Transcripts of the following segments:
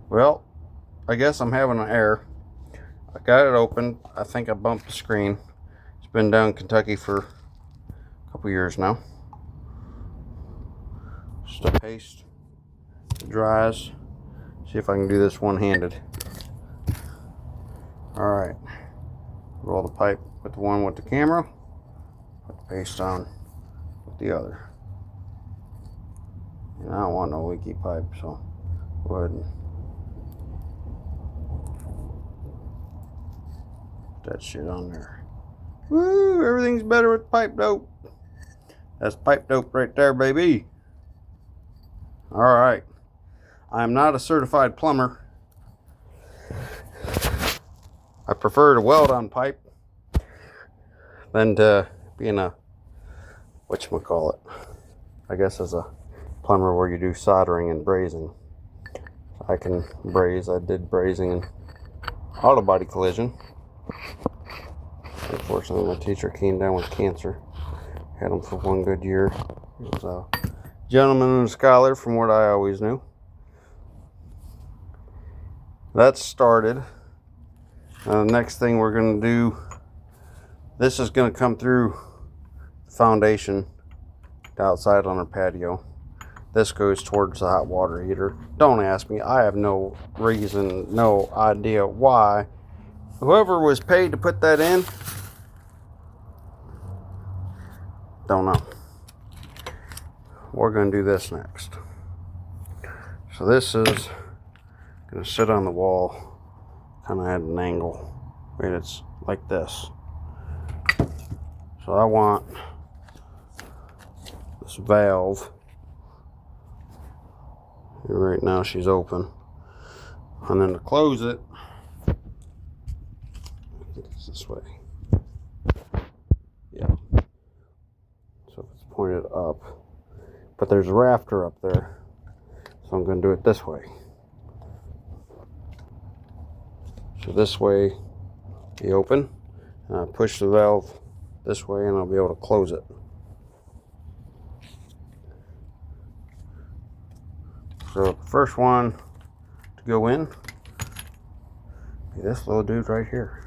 Well, I guess I'm having an error. I got it open. I think I bumped the screen. It's been down in Kentucky for a couple years now. Just a paste. It dries. See if I can do this one-handed. Alright. Roll the pipe with the one with the camera. Put the paste on with the other. And I don't want no leaky pipe, so go ahead and put that shit on there. Woo! Everything's better with pipe dope. That's pipe dope right there, baby. Alright. I'm not a certified plumber. I prefer to weld on pipe than to being a, whatchamacallit, I guess as a plumber where you do soldering and brazing. I can braze. I did brazing in auto body collision. Unfortunately, my teacher came down with cancer. Had him for one good year. He was a gentleman and a scholar from what I always knew. That started. The next thing we're going to do, this is going to come through the foundation outside on our patio. This goes towards the hot water heater. Don't ask me. I have no reason, no idea why. Whoever was paid to put that in, don't know. We're going to do this next. So this is going to sit on the wall, kind of at an angle. Wait, it's like this. So I want this valve. Right now she's open. And then to close it, it's this way. Yeah. So it's pointed up. But there's a rafter up there. So I'm going to do it this way. So this way, be open. And I push the valve this way and I'll be able to close it. So the first one to go in be this little dude right here.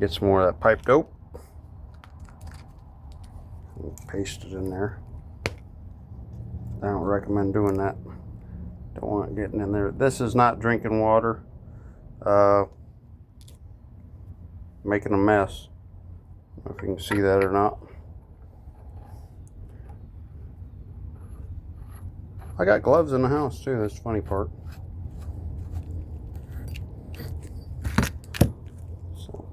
Get some more of that pipe dope. And paste it in there. I don't recommend doing that. Don't want it getting in there. This is not drinking water. Making a mess. I don't know if you can see that or not. I got gloves in the house too. That's the funny part. So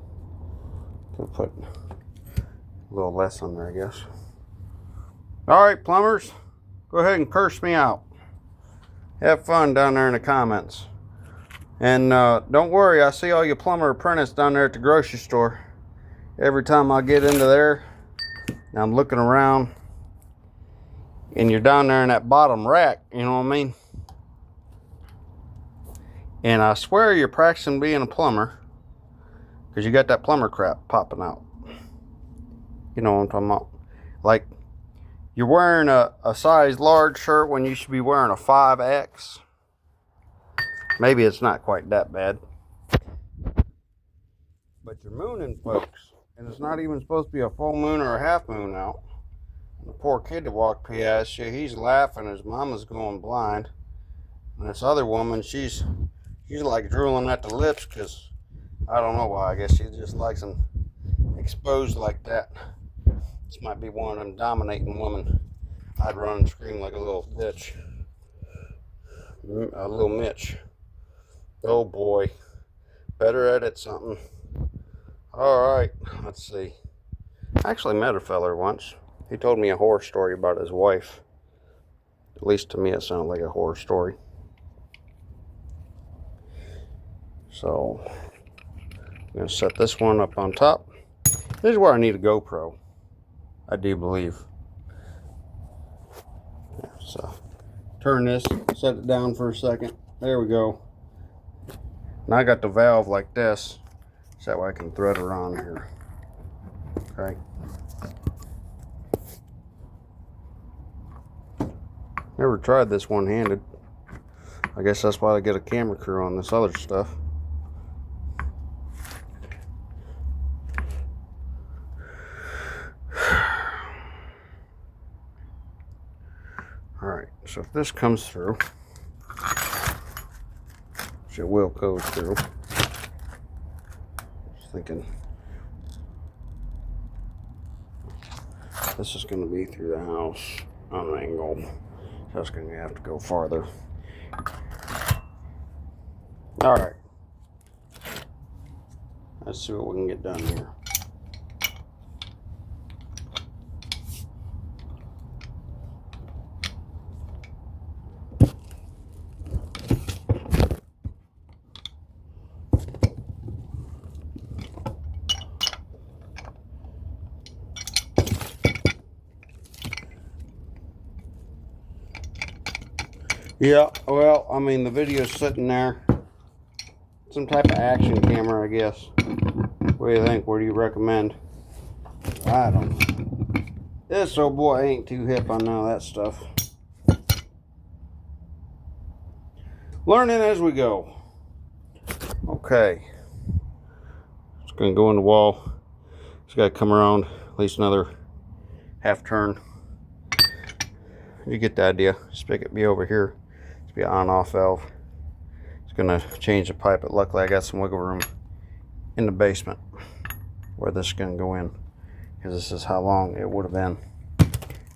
I'll put a little less on there, I guess. All right, plumbers, go ahead and curse me out. Have fun down there in the comments. And don't worry, I see all you plumber apprentices down there at the grocery store. Every time I get into there, I'm looking around, and you're down there in that bottom rack, you know what I mean? And I swear you're practicing being a plumber, because you got that plumber crap popping out. You know what I'm talking about? Like, you're wearing a size large shirt when you should be wearing a 5X. Maybe it's not quite that bad. But you're mooning, folks. And it's not even supposed to be a full moon or a half moon out. The poor kid that walked past you, he's laughing. His mama's going blind. And this other woman, she's like drooling at the lips because I don't know why. I guess she just likes them exposed like that. This might be one of them dominating women. I'd run and scream like a little bitch. A little Mitch. Oh boy. Better edit something. Alright, let's see. I actually met a feller once. He told me a horror story about his wife. At least to me it sounded like a horror story. So, I'm going to set this one up on top. This is where I need a GoPro. I do believe. So, turn this, set it down for a second. There we go. Now I got the valve like this. So that way I can thread her on here. Okay. Never tried this one-handed. I guess that's why I get a camera crew on this other stuff. Alright, so if this comes through, which it will go through, just thinking this is going to be through the house on an angle, so it's going to have to go farther. Alright, let's see what we can get done here. Yeah, well, I mean, the video's sitting there. Some type of action camera, I guess. What do you think? What do you recommend? I don't know. This old boy ain't too hip on none of that stuff. Learning as we go. Okay. It's going to go in the wall. It's got to come around at least another half turn. You get the idea. Spigot be over here. It's be an on-off valve. It's going to change the pipe, but luckily I got some wiggle room in the basement where this is going to go in, because this is how long it would have been.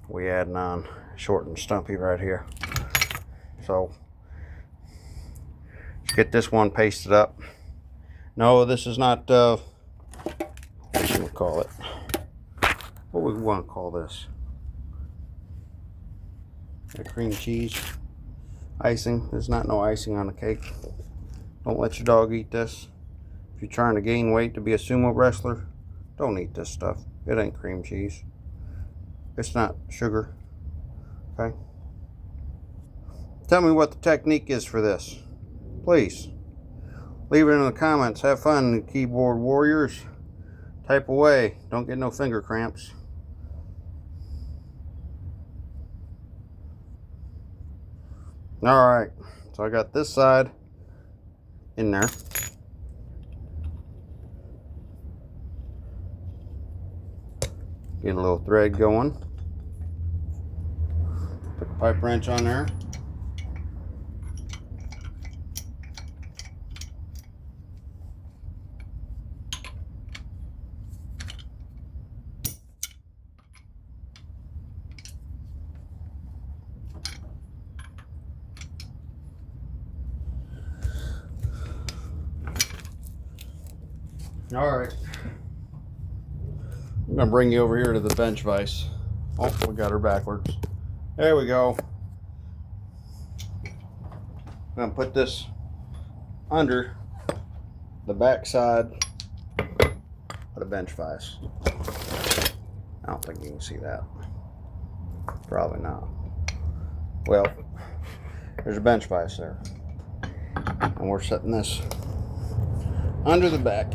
We adding on short and stumpy right here. So let's get this one pasted up. No, this is not what should we call it? What we want to call this? A cream cheese icing. There's not no icing on the cake. Don't let your dog eat this. If you're trying to gain weight to be a sumo wrestler, don't eat this stuff. It ain't cream cheese. It's not sugar. Okay? Tell me what the technique is for this. Please. Leave it in the comments. Have fun, keyboard warriors. Type away. Don't get no finger cramps. Alright, so I got this side in there. Get a little thread going. Put the pipe wrench on there. All right, I'm gonna bring you over here to the bench vise. Oh, we got her backwards. There we go. I'm gonna put this under the back side of the bench vise. I don't think you can see that. Probably not. Well, there's a bench vise there, and we're setting this under the back.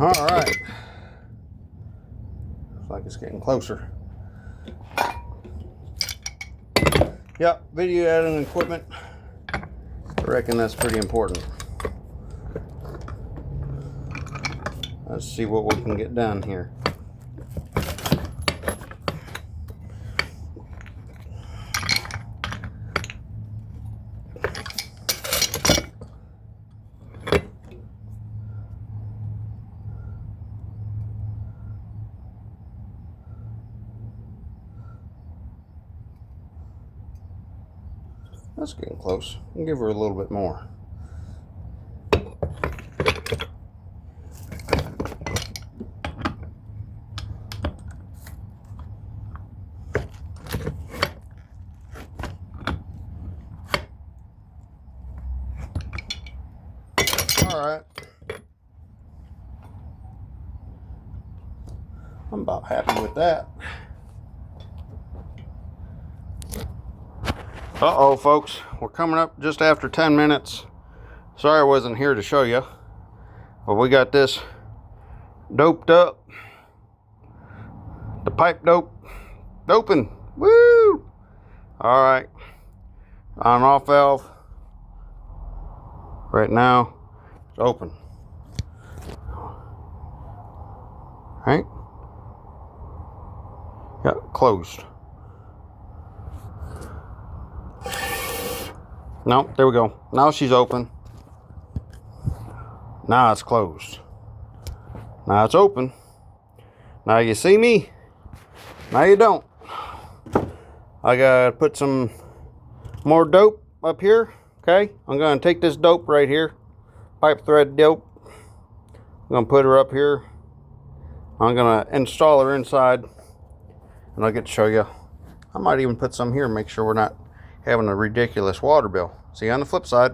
All right, looks like it's getting closer. Yep, video editing equipment. I reckon that's pretty important. Let's see what we can get done here. That's getting close. I'll give her a little bit more. right. I'm about happy with that. Uh-oh, folks. We're coming up just after 10 minutes. Sorry I wasn't here to show you. But we got this doped up. The pipe doping. Woo! Alright. On and off valve. Right now, it's open. Right? Yeah, closed. No, there we go. Now she's open. Now it's closed. Now it's open. Now you see me. Now you don't. I gotta put some more dope up here. Okay, I'm gonna take this dope right here, pipe thread dope. I'm gonna put her up here. I'm gonna install her inside, and I'll get to show you. I might even put some here, make sure we're not having a ridiculous water bill. See you on the flip side.